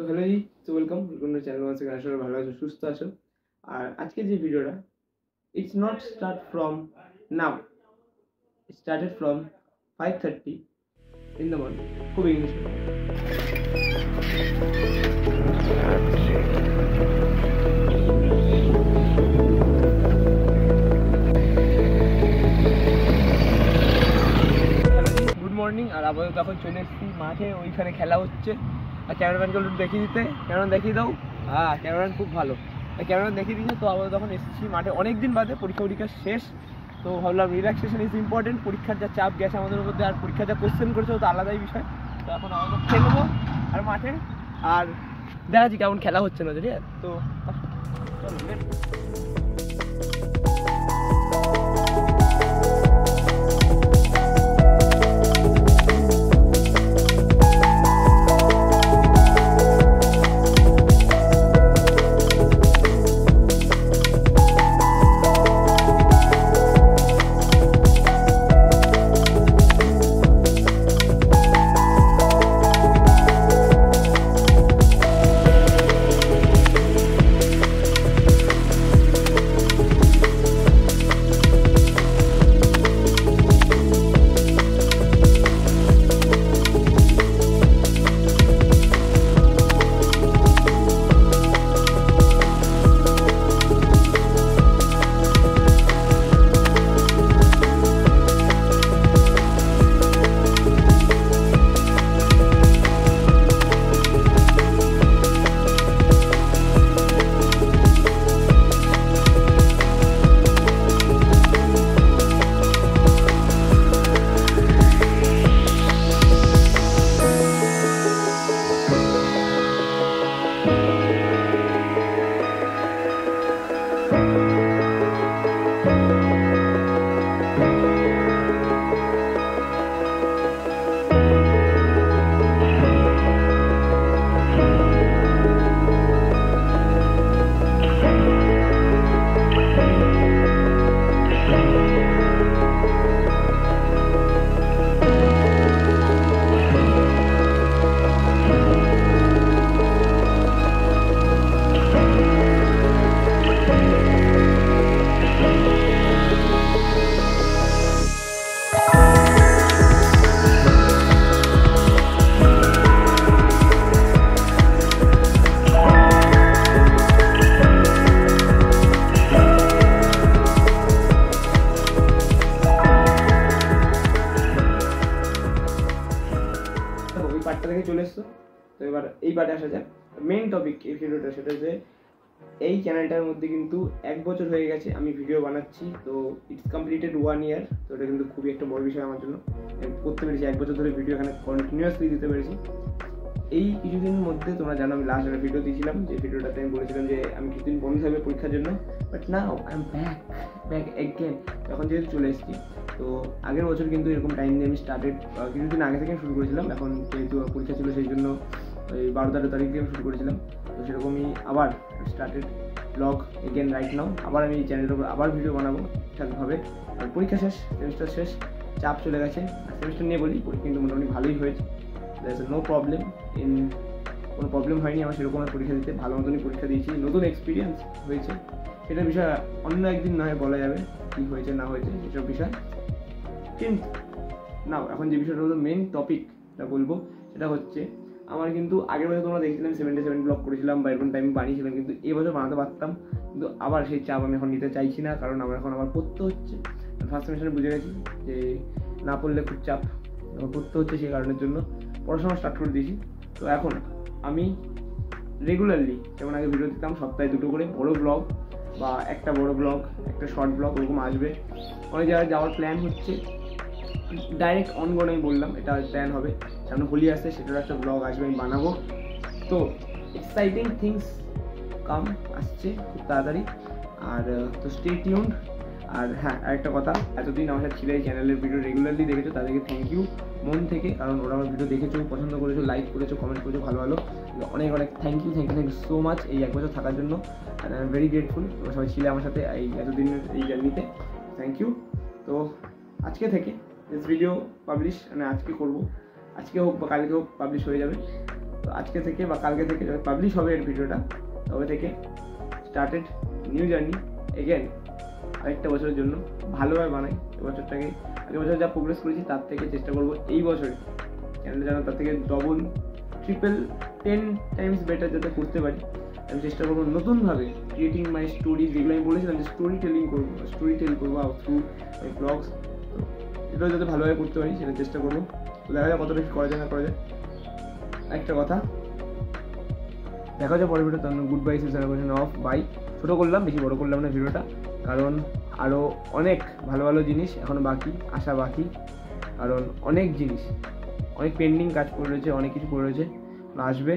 Hello জি, welcome to channel. Once again আশা করি ভালো আছো, সুস্থ আছো। আর আজকে যে ভিডিওটা, it's not start from now, it started from 5:30 in the morning. খুব ইংলিশ। Good morning. আর আপাতত এখন চলে এসেছি মাঠে, ওইখানে খেলা হচ্ছে। আর ক্যামেরাম্যানকে একটু দেখিয়ে দিতে, ক্যামেরাম্যান দেখিয়ে দাও। ক্যামেরাম্যান খুব ভালো, ক্যামেরাম্যান দেখিয়ে দিচ্ছে। তো আপাতত তখন এসেছি মাঠে, অনেক দিন বাদে, পরীক্ষা শেষ। তো ভাবলাম রিল্যাক্সেশন ইজ ইম্পর্টেন্ট। পরীক্ষার যা চাপ গেছে আমাদের মধ্যে, আর পরীক্ষার যা কোশ্চেন করেছে তো আলাদাই বিষয়। তো এখন আমাদের খেলবো আর মাঠে, আর দেখাচ্ছি কেমন খেলা হচ্ছে না, ঠিক আছে? তো ওই পার্টটা থেকে চলে এসছো। তো এবার এই পার্টে আসা যাক। মেইন টপিক এই ভিডিওটা, সেটা যে এই চ্যানেলটার মধ্যে কিন্তু 1 বছর হয়ে গেছে আমি ভিডিও বানাচ্ছি। তো ইটস কমপ্লিটেড 1 ইয়ার। তো এটা কিন্তু খুবই একটা বড় বিষয় আমার জন্য। করতে পেরেছি 1 বছর ধরে ভিডিও এখানে কন্টিনিউয়াসলি দিতে পেরেছি। এই কিছুদিনের মধ্যে তোমরা জানো আমি লাস্ট একটা ভিডিও দিয়েছিলাম, যে ভিডিওটাতে আমি বলেছিলাম যে আমি কিছুদিন বন্ধ থাকবে পরীক্ষার জন্য, but now I am back again. এখন যেহেতু চলে এসেছি, তো আগের বছর কিন্তু এরকম টাইম দিয়ে আমি স্টার্টেড কিছুদিন আগে থেকে শুরু করেছিলাম। এখন যেহেতু পরীক্ষা ছিল সেই জন্য ওই 12-13 তারিখ থেকে শুরু করেছিলাম। তো সেরকমই আবার started blog again right now. আবার আমি এই চ্যানেলের উপর আবার ভিডিও বানাবো ঠিকঠাকভাবে। আর পরীক্ষা শেষ, সেমিস্টার শেষ, চাপ চলে গেছে। আর সেমিস্টার নিয়ে বলি, পরীক্ষা কিন্তু মোটামুটি ভালোই হয়েছে। নো প্রবলেম, কোনো প্রবলেম হয়নি আমার সেরকম পরীক্ষা দিতে। ভালো মতনই পরীক্ষা দিয়েছি, নতুন এক্সপিরিয়েন্স হয়েছে। সেটার বিষয় অন্য একদিন নয় বলা যাবে কী হয়েছে না হয়েছে সেসব বিষয়। কিন্তু নাও এখন যে বিষয়টা হলো মেন টপিকটা বলবো, সেটা হচ্ছে আমার কিন্তু আগের বছর তোমরা দেখছিলাম 77 ব্লগ করেছিলাম বা এরকম টাইম বানিয়েছিলাম, কিন্তু এবছর বানাতে পারতাম। কিন্তু আবার সেই চাপ আমি এখন নিতে চাইছি না, কারণ আমার এখন আবার পড়তে হচ্ছে। ফার্স্ট সেমিস্টারে বুঝে গেছি যে না পড়লে খুব চাপ, পড়তে হচ্ছে। সেই কারণের জন্য পড়াশোনা স্টার্ট করে দিয়েছি। তো এখন আমি রেগুলারলি, যেমন আগে ভিডিও দিতাম সপ্তাহে 2টো করে বড় ব্লগ, বা একটা বড় ব্লগ একটা শর্ট ব্লগ ওরকম আসবে। অনেক জায়গায় যাওয়ার প্ল্যান হচ্ছে, ডাইরেক্ট অনগোন আমি বললাম, এটা প্ল্যান হবে। সামনে হোলি আসছে, সেটার একটা ব্লগ আসবে, আমি বানাবো। তো এক্সাইটিং থিংস আসছে খুব তাড়াতাড়ি। আর তো স্টে টিউনড। আর হ্যাঁ, আরেকটা কথা, এতদিন আমার সাথে ছিল এই চ্যানেলের ভিডিও রেগুলারলি দেখেছো, তাদেরকে থ্যাংক ইউ মন থেকে। কারণ ওরা আমার ভিডিও দেখেছো, পছন্দ করেছো, লাইক করেছো, কমেন্ট করেছো, ভালো অনেক থ্যাংক ইউ সো মাচ এই 1 বছর থাকার জন্য। And I am very grateful তোমরা সবাই ছিলে আমার সাথে এই এতদিনের এই জার্নিতে। Thank you. তো আজকে থেকে দিস ভিডিও পাবলিশ, মানে আজকে করবো, আজকে হোক বা কালকে হোক পাবলিশ হয়ে যাবে। তো আজকে থেকে বা কালকে থেকে যখন পাবলিশ হবে এর ভিডিওটা তবে থেকে স্টার্টেড নিউ জার্নি এগেন আরেকটা বছরের জন্য ভালোভাবে বানাই এবছরটাকে। আগের বছর যা প্রোগ্রেস করেছি তার থেকে চেষ্টা করবো এই বছরে চ্যানেলটা যেন তার থেকে ডবল, ট্রিপল, 10 টাইমস বেটার যাতে করতে পারি। আমি চেষ্টা করবো নতুনভাবে ক্রিয়েটিং মাই স্টোরি, যেগুলো আমি বলেছিলাম যে স্টোরি টেল করবো থ্রু মাই ব্লগস, তো এটাও যাতে ভালোভাবে করতে পারি সেটা চেষ্টা করবো। তো দেখা যায় কতটা করা যায় না করা যায়। একটা কথা, দেখা যায় পরের video. Good bye, session of bye. ছোটো করলাম, বেশি বড় করলাম না ভিডিওটা, কারণ আরও অনেক ভালো ভালো জিনিস এখনও বাকি, আসা বাকি। কারণ অনেক জিনিস, অনেক পেন্ডিং কাজ পড়ে রয়েছে, অনেক কিছু পড়ে রয়েছে, আসবে,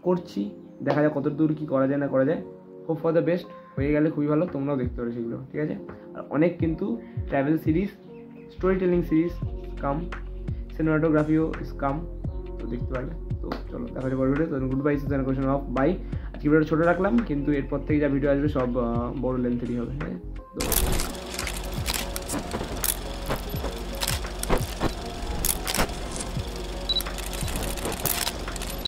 করছি। দেখা যায় কত দূর কী করা যায় না করা যায়। হোপ ফর দ্য বেস্ট, হয়ে গেলে খুবই ভালো, তোমরাও দেখতে পারো সেগুলো, ঠিক আছে। আর অনেক কিন্তু travel series, story telling series cum, সিনেমাটোগ্রাফিও ইস কাম, তো দেখতে পারবে। তো চলো দেখা যায় পরের ভিডিও। তো good bye, session of bye. আজকে ভিডিওটা ছোটো রাখলাম, কিন্তু এরপর থেকে যা ভিডিও আসবে সব বড় লেন্থেরই হবে, হ্যাঁ। তো